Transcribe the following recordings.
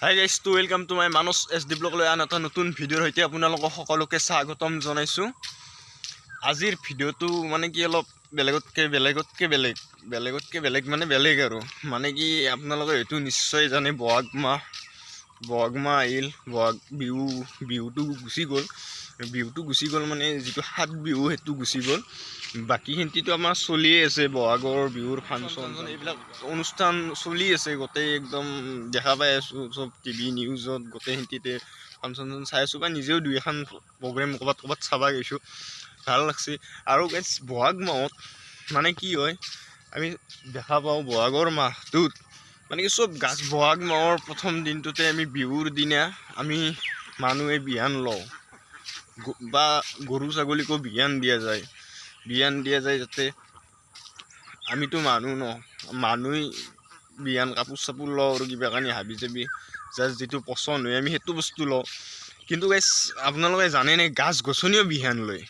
High guys to welcome to my Manas SD ব্লগলৈ আন এটা নতুন ভিডিঅ'ৰ সৈতে আপোনালোকক সকলোকে স্বাগতম জনাইছোঁ। আজিৰ ভিডিঅ'টো মানে কি অলপ বেলেগতকৈ বেলেগ মানে কি আপোনালোকে এইটো নিশ্চয় জানে বহাগ মাহ আহিল, বিহুটো গুচি গ'ল মানে যিটো সাত বিহু সেইটো গুচি গ'ল। বাকীখিনিতো আমাৰ চলিয়ে আছে, বহাগৰ বিহুৰ ফাংচন এইবিলাক অনুষ্ঠান চলি আছে গোটেই একদম দেখা পাই আছোঁ চব টিভি নিউজত গোটেইখিনিতে ফাংচন চাই আছোঁ বা নিজেও দুই এখন প্ৰগ্ৰেম ক'ৰবাত চাবা গৈছোঁ, ভাল লাগছে। আৰু বহাগ মাহত মানে কি হয় আমি দেখা পাওঁ বহাগৰ মাহটোত মানে কি চব বহাগ মাহৰ প্ৰথম দিনটোতে আমি বিহুৰ দিনা আমি মানুহে বিহান লওঁ বা গৰু ছাগলীকো বিহান দিয়া যায় যাতে আমিতো মানুহে বিহান কাপোৰ চাপোৰ লওঁ আৰু কিবা কানি হাবি চাবি যাৰ যিটো পচন্দ হয় আমি সেইটো বস্তু লওঁ। কিন্তু আপোনালোকে জানেনে গাছ গছনিও বিহান লয়?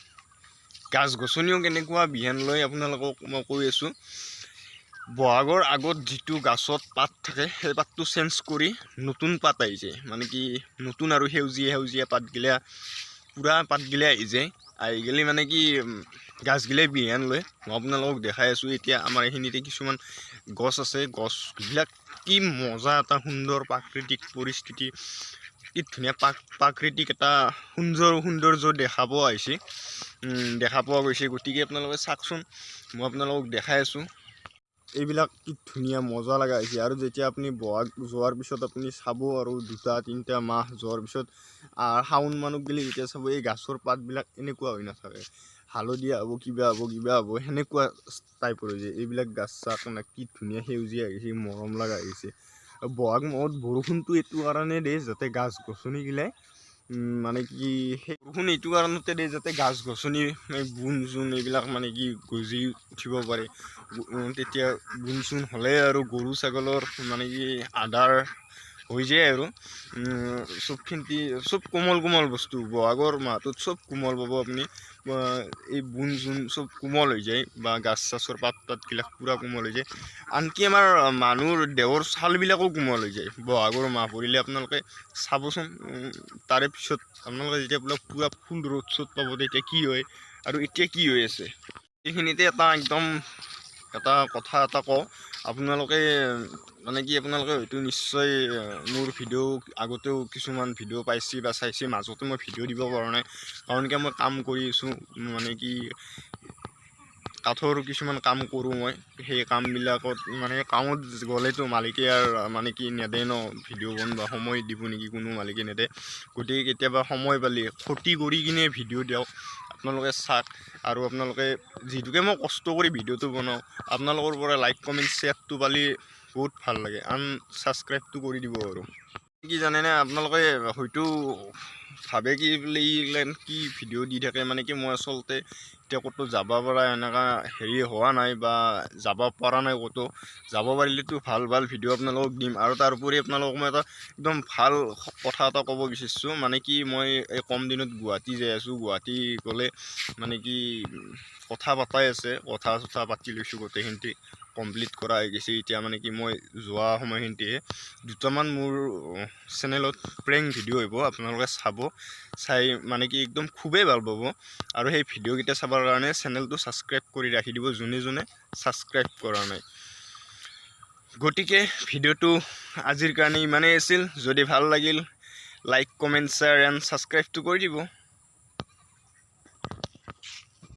গাছ গছনিও কেনেকুৱা বিহান লয় আপোনালোকক মই কৈ আছোঁ। বহাগৰ আগত যিটো গাছত পাত থাকে সেই পাতটো চেঞ্জ কৰি নতুন পাত আহি যায়, মানে কি নতুন আৰু সেউজীয়া পাতগিলা পুৰা পাতগিলা আহি যায়। আহি গ'লে মানে কি গাছগিলাই বিহান লয়। মই আপোনালোকক দেখাই আছোঁ। এতিয়া আমাৰ এইখিনিতে কিছুমান গছ আছে, গছবিলাক কি মজা এটা সুন্দৰ প্ৰাকৃতিক পৰিস্থিতি, কি ধুনীয়া প্ৰাকৃতিক এটা সৌন্দৰ্য দেখা পোৱা গৈছে। গতিকে আপোনালোকে চাওকচোন, মই আপোনালোকক দেখাই আছোঁ। এইবিলাক কি ধুনীয়া মজা লগা হৈছে। আৰু যেতিয়া আপুনি বহাগ যোৱাৰ পিছত আপুনি চাব আৰু 2-3 মাহ যোৱাৰ পিছত শাওণ মানত গ'লে যেতিয়া চাব এই গছৰ পাতবিলাক এনেকুৱা হৈ নাথাকে, হালধীয়া হ'ব কিবা হ'ব সেনেকুৱা টাইপৰ হৈ যায়। এইবিলাক গাছ চাক কি ধুনীয়া সেউজীয়া আহিছে, মৰম লগা আহিছে। বহাগ মাহত বৰষুণটো এইটো কাৰণে দিয়ে যাতে গাছ গছনিগিলাই মানে কি সেই বৰষুণ এইটো কাৰণতে দিয়ে যাতে গাছ গছনি বুন চুন এইবিলাক মানে কি গজি উঠিব পাৰে। তেতিয়া বুন চুন হ'লে আৰু গৰু ছাগলৰ মানে কি আধাৰ হৈ যায় আৰু চব কোমল বস্তু বহাগৰ মাহটোত চব কোমল পাব আপুনি। এই বুন চুন চব কোমল হৈ যায় বা গাছ চাছৰ পাতবিলাক পূৰা কোমল হৈ যায়। আনকি আমাৰ মানুহৰ দেহৰ ছালবিলাকো কোমল হৈ যায় বহাগৰ মাহ পৰিলে। আপোনালোকে চাবচোন, তাৰে পিছত আপোনালোকে যেতিয়া পূৰা ফুল ৰ'দ চ'দ পাব তেতিয়া কি হয় আৰু এতিয়া কি হৈ আছে। এইখিনিতে এটা কথা কওঁ, আপোনালোকে মানে কি আপোনালোকে হয়তো নিশ্চয় মোৰ ভিডিঅ' আগতেও কিছুমান ভিডিঅ' পাইছে বা চাইছে, মাজতে মই ভিডিঅ' দিব পৰা নাই কাৰণ কি মই কাম কৰি আছোঁ, মানে কি কাঠৰ কিছুমান কাম কৰোঁ মই। সেই কামবিলাকত মানে কামত গ'লেতো মালিকে আৰু মানে কি নেদে ন ভিডিঅ' বনাব, সময় দিব নেকি কোনো মালিকে নেদে। গতিকে কেতিয়াবা সময় পালে ক্ষতি কৰি কিনে ভিডিঅ' দিয়ক, আপোনালোকে চাওক। আৰু আপোনালোকে যিটোকে মই কষ্ট কৰি ভিডিঅ'টো বনাওঁ, আপোনালোকৰ পৰা লাইক কমেণ্ট শ্বেয়াৰটো পালে বহুত ভাল লাগে। ছাবস্ক্ৰাইবটো কৰি দিব। আৰু কি জানেনে, আপোনালোকে হয়তো ভাবে কি বোলে কি ভিডিঅ' দি থাকে, মানে কি মই আচলতে এতিয়া ক'তো যাব পৰা এনেকুৱা হোৱা নাই বা যাব পৰা নাই ক'তো। যাব পাৰিলেতো ভাল ভিডিঅ' আপোনালোকক দিম। আৰু তাৰ উপৰি আপোনালোকক মই এটা একদম ভাল কথা এটা ক'ব বিচাৰিছোঁ, মানে কি মই এই কম দিনত গুৱাহাটী যাই আছোঁ। গুৱাহাটী গ'লে মানে কি কথা চথা পাতি লৈছোঁ, গোটেইখিনিতে কমপ্লিট কৰা হৈ গৈছে। এতিয়া মানে কি মই যোৱা সময়খিনিতে দুটামান মোৰ চেনেলত প্ৰেংক ভিডিঅ' আহিব, আপোনালোকে চাই মানে কি একদম খুবেই ভাল পাব। আৰু সেই ভিডিঅ'কেইটা চাবৰ কাৰণে চেনেলটো ছাবস্ক্ৰাইব কৰি ৰাখি দিব যোনে ছাবস্ক্ৰাইব কৰা নাই। গতিকে ভিডিঅ'টো আজিৰ কাৰণে ইমানেই আছিল। যদি ভাল লাগিল লাইক কমেণ্ট শ্বেয়াৰ এণ্ড ছাবস্ক্ৰাইবটো কৰি দিব।